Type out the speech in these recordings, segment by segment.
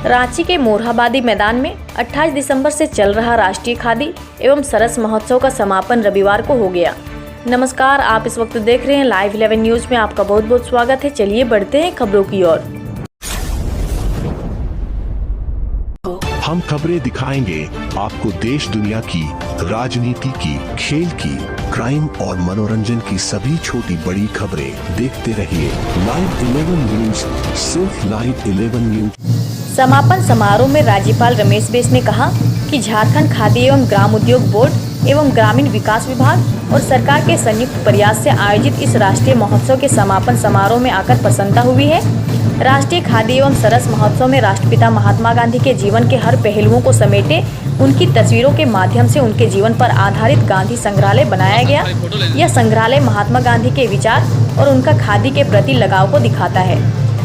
रांची के मोरहाबादी मैदान में 28 दिसंबर से चल रहा राष्ट्रीय खादी एवं सरस महोत्सव का समापन रविवार को हो गया। नमस्कार, आप इस वक्त देख रहे हैं लाइव 11 न्यूज में। आपका बहुत बहुत स्वागत है। चलिए बढ़ते हैं खबरों की ओर। हम खबरें दिखाएंगे आपको देश दुनिया की, राजनीति की, खेल की, क्राइम और मनोरंजन की सभी छोटी बड़ी खबरें। देखते रहिए लाइव 11 न्यूज, सिर्फ लाइव 11 न्यूज। समापन समारोह में राज्यपाल रमेश बैस ने कहा कि झारखंड खादी एवं ग्राम उद्योग बोर्ड एवं ग्रामीण विकास विभाग और सरकार के संयुक्त प्रयास से आयोजित इस राष्ट्रीय महोत्सव के समापन समारोह में आकर प्रसन्नता हुई है। राष्ट्रीय खादी एवं सरस महोत्सव में राष्ट्रपिता महात्मा गांधी के जीवन के हर पहलुओं को समेटे उनकी तस्वीरों के माध्यम से उनके जीवन पर आधारित गांधी संग्रहालय बनाया गया। यह संग्रहालय महात्मा गांधी के विचार और उनका खादी के प्रति लगाव को दिखाता है।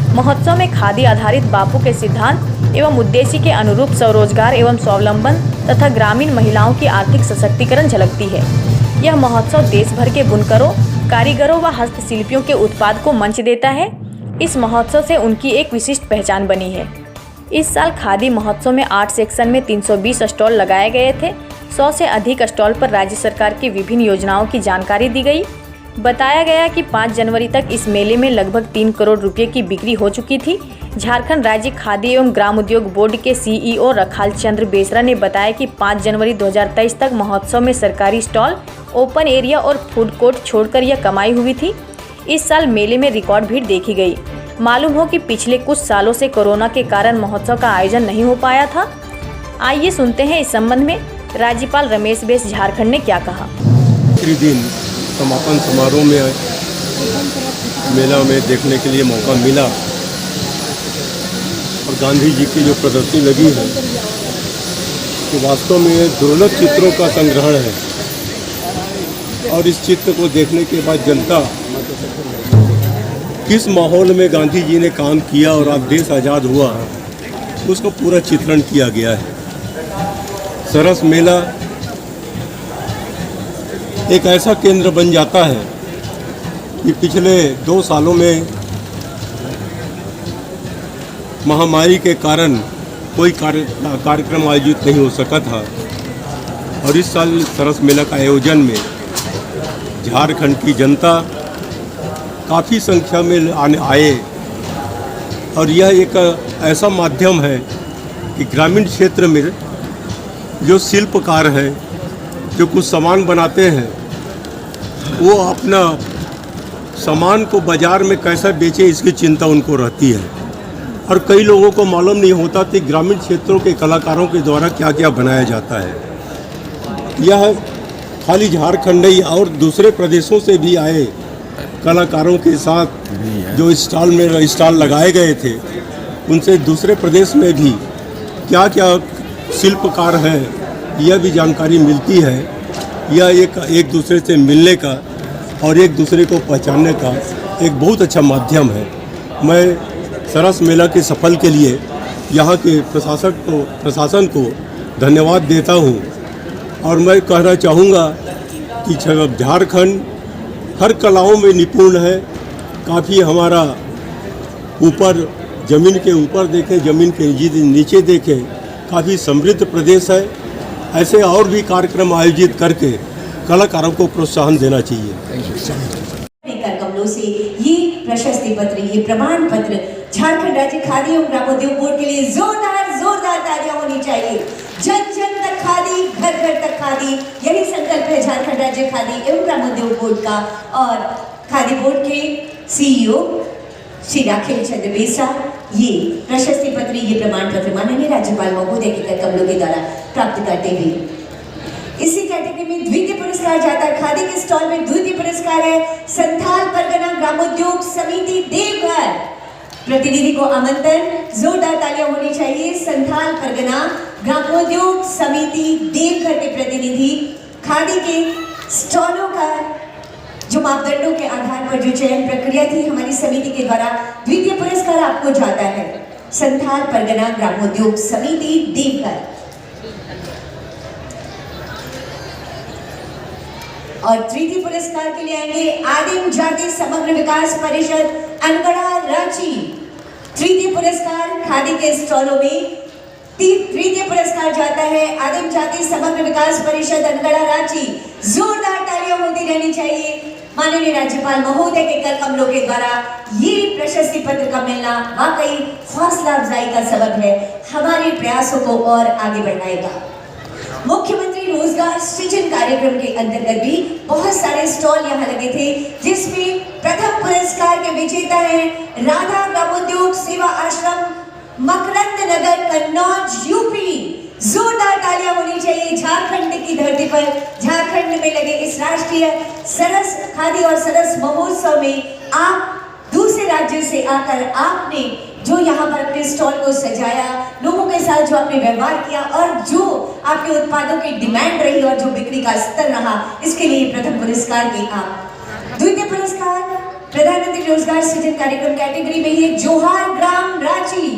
महोत्सव में खादी आधारित बापू के सिद्धांत एवं उद्देश्य के अनुरूप स्वरोजगार एवं स्वावलंबन तथा ग्रामीण महिलाओं की आर्थिक सशक्तिकरण झलकती है। यह महोत्सव देश भर के बुनकरों, कारीगरों व हस्तशिल्पियों के उत्पाद को मंच देता है। इस महोत्सव से उनकी एक विशिष्ट पहचान बनी है। इस साल खादी महोत्सव में 8 सेक्शन में 320 स्टॉल लगाए गए थे। 100 से अधिक स्टॉल पर राज्य सरकार की विभिन्न योजनाओं की जानकारी दी गई। बताया गया कि 5 जनवरी तक इस मेले में लगभग 3 करोड़ रुपए की बिक्री हो चुकी थी। झारखंड राज्य खादी एवं ग्राम उद्योग बोर्ड के CEO रखाल चंद्र बेसरा ने बताया कि 5 जनवरी 2023 तक महोत्सव में सरकारी स्टॉल, ओपन एरिया और फूड कोर्ट छोड़कर यह कमाई हुई थी। इस साल मेले में रिकॉर्ड भीड़ देखी गई। मालूम हो कि पिछले कुछ सालों से कोरोना के कारण महोत्सव का आयोजन नहीं हो पाया था। आइए सुनते हैं इस संबंध में राज्यपाल रमेश बैस झारखंड ने क्या कहा। दिन समापन समारोह में मेला में देखने के लिए मौका मिला और गांधी जी की जो प्रदर्शनी लगी है तो वास्तव में दुर्लभ चित्रों का संग्रहण है और इस चित्र को देखने के बाद जनता किस माहौल में गांधी जी ने काम किया और आज देश आज़ाद हुआ उसका पूरा चित्रण किया गया है। सरस मेला एक ऐसा केंद्र बन जाता है कि पिछले 2 सालों में महामारी के कारण कोई कार्यक्रम आयोजित नहीं हो सका था और इस साल सरस मेला का आयोजन में झारखंड की जनता काफ़ी संख्या में आए और यह एक ऐसा माध्यम है कि ग्रामीण क्षेत्र में जो शिल्पकार हैं, जो कुछ सामान बनाते हैं, वो अपना सामान को बाज़ार में कैसा बेचे इसकी चिंता उनको रहती है और कई लोगों को मालूम नहीं होता कि ग्रामीण क्षेत्रों के कलाकारों के द्वारा क्या क्या बनाया जाता है। यह खाली झारखंड नहीं और दूसरे प्रदेशों से भी आए कलाकारों के साथ जो स्टॉल लगाए गए थे, उनसे दूसरे प्रदेश में भी क्या क्या शिल्पकार हैं यह भी जानकारी मिलती है। यह एक दूसरे से मिलने का और एक दूसरे को पहचानने का एक बहुत अच्छा माध्यम है। मैं सरस मेला के सफल के लिए यहाँ के प्रशासन को धन्यवाद देता हूँ और मैं कहना चाहूँगा कि झारखंड हर कलाओं में निपुण है। काफ़ी हमारा ऊपर ज़मीन के ऊपर देखें, ज़मीन के नीचे देखें, काफ़ी समृद्ध प्रदेश है। ऐसे और भी कार्यक्रम आयोजित करके कलाकारों को प्रोत्साहन देना चाहिए। कमलों से ये प्रशस्ति पत्र, ये प्रमाण पत्र झारखंड राज्य खादी एवं ग्रामोद्योग बोर्ड के लिए जोरदार तालियां होनी चाहिए। जन जन तक खादी, घर घर तक खादी, यही संकल्प है झारखंड राज्य खादी एवं ग्रामोद्योग बोर्ड का। और खादी बोर्ड के CEO श्री राखेल चंद्र बेसरा ये प्रशस्ति पत्र, ये प्रमाण पत्र माननीय राज्यपाल महोदय के कर कमलों के द्वारा प्राप्त करते हुए इसी कैटेगरी में द्वितीय पुरस्कार जाता है। खादी के स्टॉल में द्वितीय पुरस्कार है संथाल परगना ग्रामोद्योग समिति देवघर। प्रतिनिधि को आमंत्रण, जोरदार तालियां होनी चाहिए। संथाल परगना ग्रामोद्योग समिति देवघर के प्रतिनिधि, खादी के स्टॉलों का जो मापदंडों के आधार पर जो चयन प्रक्रिया थी हमारी समिति के द्वारा, द्वितीय पुरस्कार आपको जाता है संथाल परगना ग्रामोद्योग समिति देवघर। और तृतीय पुरस्कार के लिए आएंगे आदिम जाति समग्र विकास परिषद अनगढ़ा रांची। तृतीय पुरस्कार खादी के स्टॉलों में तृतीय पुरस्कार जाता है आदिम जाति समग्र विकास परिषद अनगढ़ा रांची। जोरदार तालियां होती रहनी चाहिए। माननीय राज्यपाल महोदय के कर कमलों के द्वारा ये प्रशस्ति पत्र का मिलना वाकई हौसला अफजाई का सबब है, हमारे प्रयासों को और आगे बढ़ाएगा। मुख्यमंत्री रोजगार सृजन कार्यक्रम के अंतर्गत भी बहुत सारे स्टॉल यहाँ लगे थे, जिसमें प्रथम पुरस्कार के विजेता हैं राधा ग्रामोद्योग सेवा आश्रम मकरंद नगर कन्नौज यूपी। जोरदार तालियां होनी चाहिए। झारखंड की धरती पर झारखंड में लगे इस राष्ट्रीय सरस खादी और सरस महोत्सव में आप दूसरे राज्यों से आकर आपने जो यहाँ पर अपने स्टॉल को सजाया, लोगों के साथ जो आपने व्यवहार किया और जो आपके उत्पादों की डिमांड रही और जो बिक्री का स्तर रहा, इसके लिए प्रथम पुरस्कार के आप। द्वितीय पुरस्कार प्रधानमंत्री रोजगार सृजन कार्यक्रम कैटेगरी में है जोहार ग्राम रांची।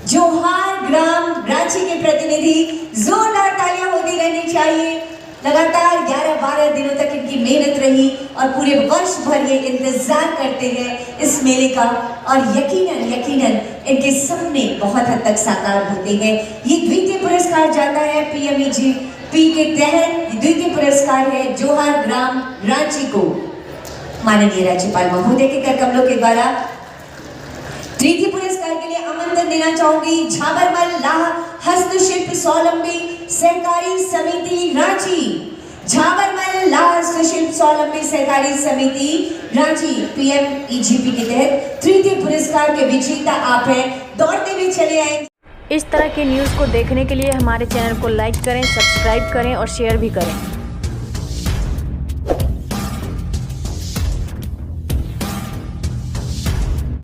जोहार ग्राम रांची के प्रतिनिधि, जोरदार तालियां होती रहनी चाहिए। लगातार 11-12 दिनों तक इनकी मेहनत रही और पूरे वर्ष भर ये इंतजार करते हैं इस मेले का और यकीनन इनके सपने बहुत हद तक साकार होते हैं। ये द्वितीय पुरस्कार जाता है PMEGP के तहत। द्वितीय पुरस्कार है जोहार ग्राम रांची को माननीय राज्यपाल महोदय के कर कमलों के द्वारा। तृतीय पुरस्कार के लिए आमंत्रण देना चाहूंगी झाबरमल लाह हस्तशिल्प स्वावलंबी सहकारी समिति रांची। झाबरमल लाह हस्तशिल्प स्वावलंबी सहकारी समिति रांची PMEGP के तहत तृतीय पुरस्कार के विजेता आप हैं। दौड़ते हुए चले आए। इस तरह के न्यूज़ को देखने के लिए हमारे चैनल को लाइक करें, सब्सक्राइब करें और शेयर भी करें।